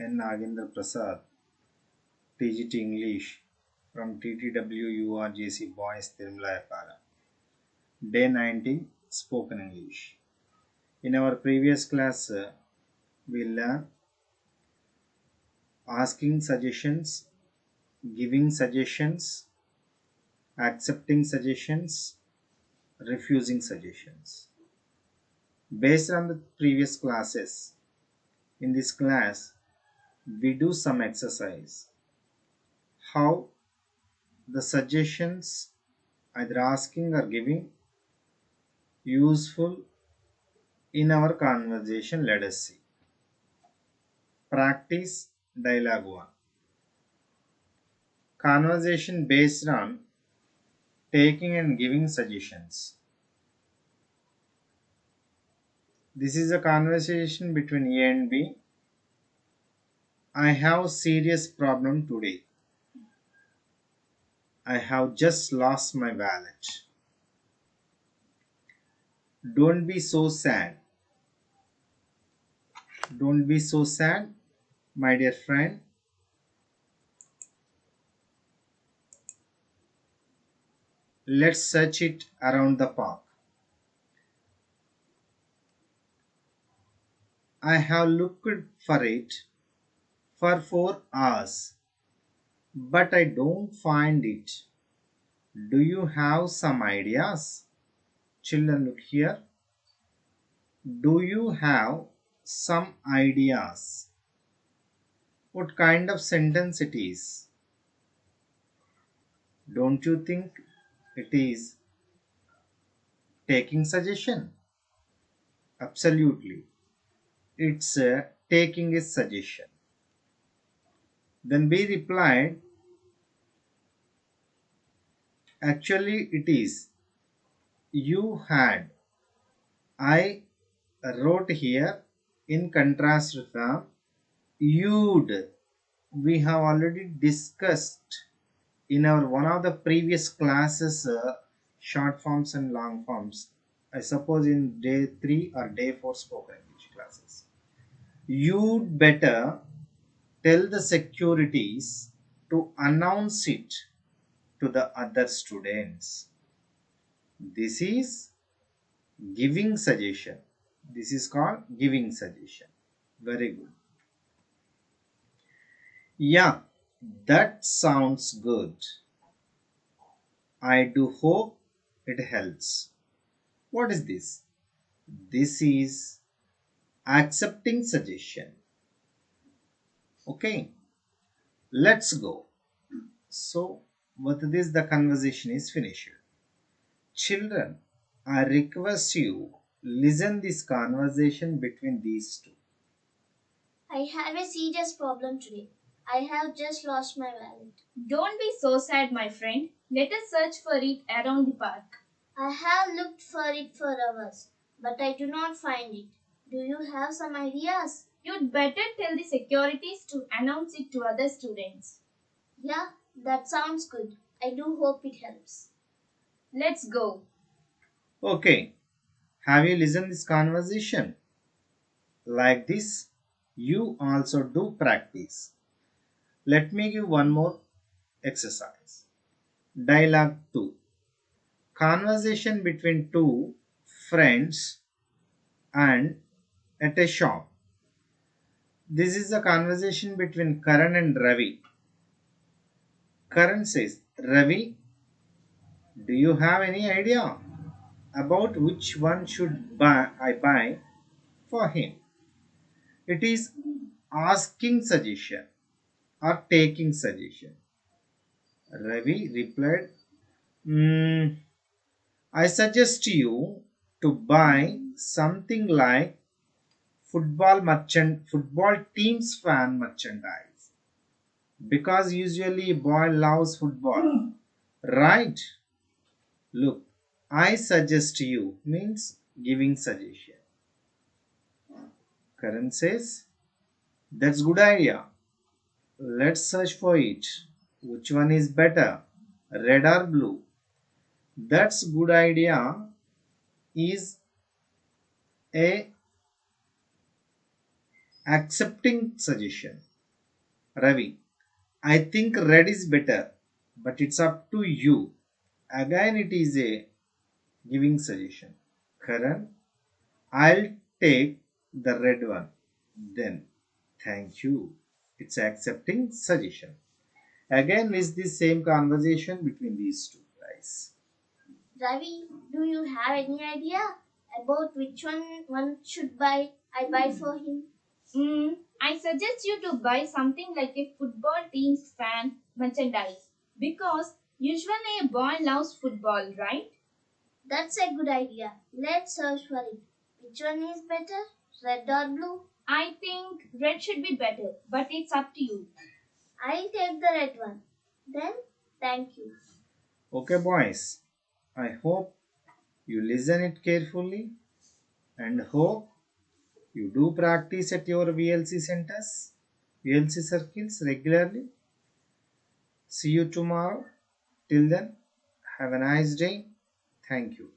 N. Nagendra Prasad, TGT English from TTWURJC Boys Tirumala. Day 19 Spoken English. In our previous class, we learned asking suggestions, giving suggestions, accepting suggestions, refusing suggestions. Based on the previous classes, in this class, we do some exercise. How the suggestions, either asking or giving, useful in our conversation. Let us see. Practice dialogue 1. Conversation based on taking and giving suggestions. This is a conversation between A and B. I have serious problem today. I have just lost my wallet. Don't be so sad. Don't be so sad, my dear friend. Let's search it around the park. I have looked for it for 4 hours, but I don't find it. Do you have some ideas? Children, look here. Do you have some ideas? What kind of sentence it is? Don't you think it is taking suggestion? Absolutely. It's taking a suggestion. Then B replied, actually it is. You had. I wrote here in contrast with the you'd. We have already discussed in our one of the previous classes short forms and long forms. I suppose in day 3 or day 4 spoken English classes. You'd better tell the securities to announce it to the other students. This is giving suggestion. This is called giving suggestion. Very good. Yeah, that sounds good. I do hope it helps. What is this? This is accepting suggestion. Okay, let's go. So, with this, the conversation is finished. Children, I request you listen this conversation between these two. I have a serious problem today. I have just lost my wallet. Don't be so sad, my friend. Let us search for it around the park. I have looked for it for hours, but I do not find it. Do you have some ideas? You'd better tell the securities to announce it to other students. Yeah, that sounds good. I do hope it helps. Let's go. Okay, have you listened this conversation? Like this, you also do practice. Let me give one more exercise. Dialogue 2. Conversation between two friends and at a shop. This is a conversation between Karan and Ravi. Karan says, Ravi, do you have any idea about which one I buy for him? It is asking suggestion or taking suggestion. Ravi replied, "Hmm, I suggest you to buy something like football team's fan merchandise because usually boy loves football, right? Look, I suggest you means giving suggestion. Karan says, that's good idea. Let's search for it. Which one is better, red or blue? That's good idea is a accepting suggestion. Ravi, I think red is better, but it's up to you. Again, it is a giving suggestion. Karan, I'll take the red one. Then, thank you. It's accepting suggestion. Again, is the same conversation between these two guys. Ravi, do you have any idea about which one should buy? I buy for him. I suggest you to buy something like a football team's fan merchandise because usually a boy loves football, right? That's a good idea. Let's search for it. Which one is better, red or blue? I think red should be better, but it's up to you. I'll take the red one. Then, thank you. Okay, boys. I hope you listen it carefully and hope you do practice at your VLC centers, VLC circles regularly. See you tomorrow. Till then, have a nice day. Thank you.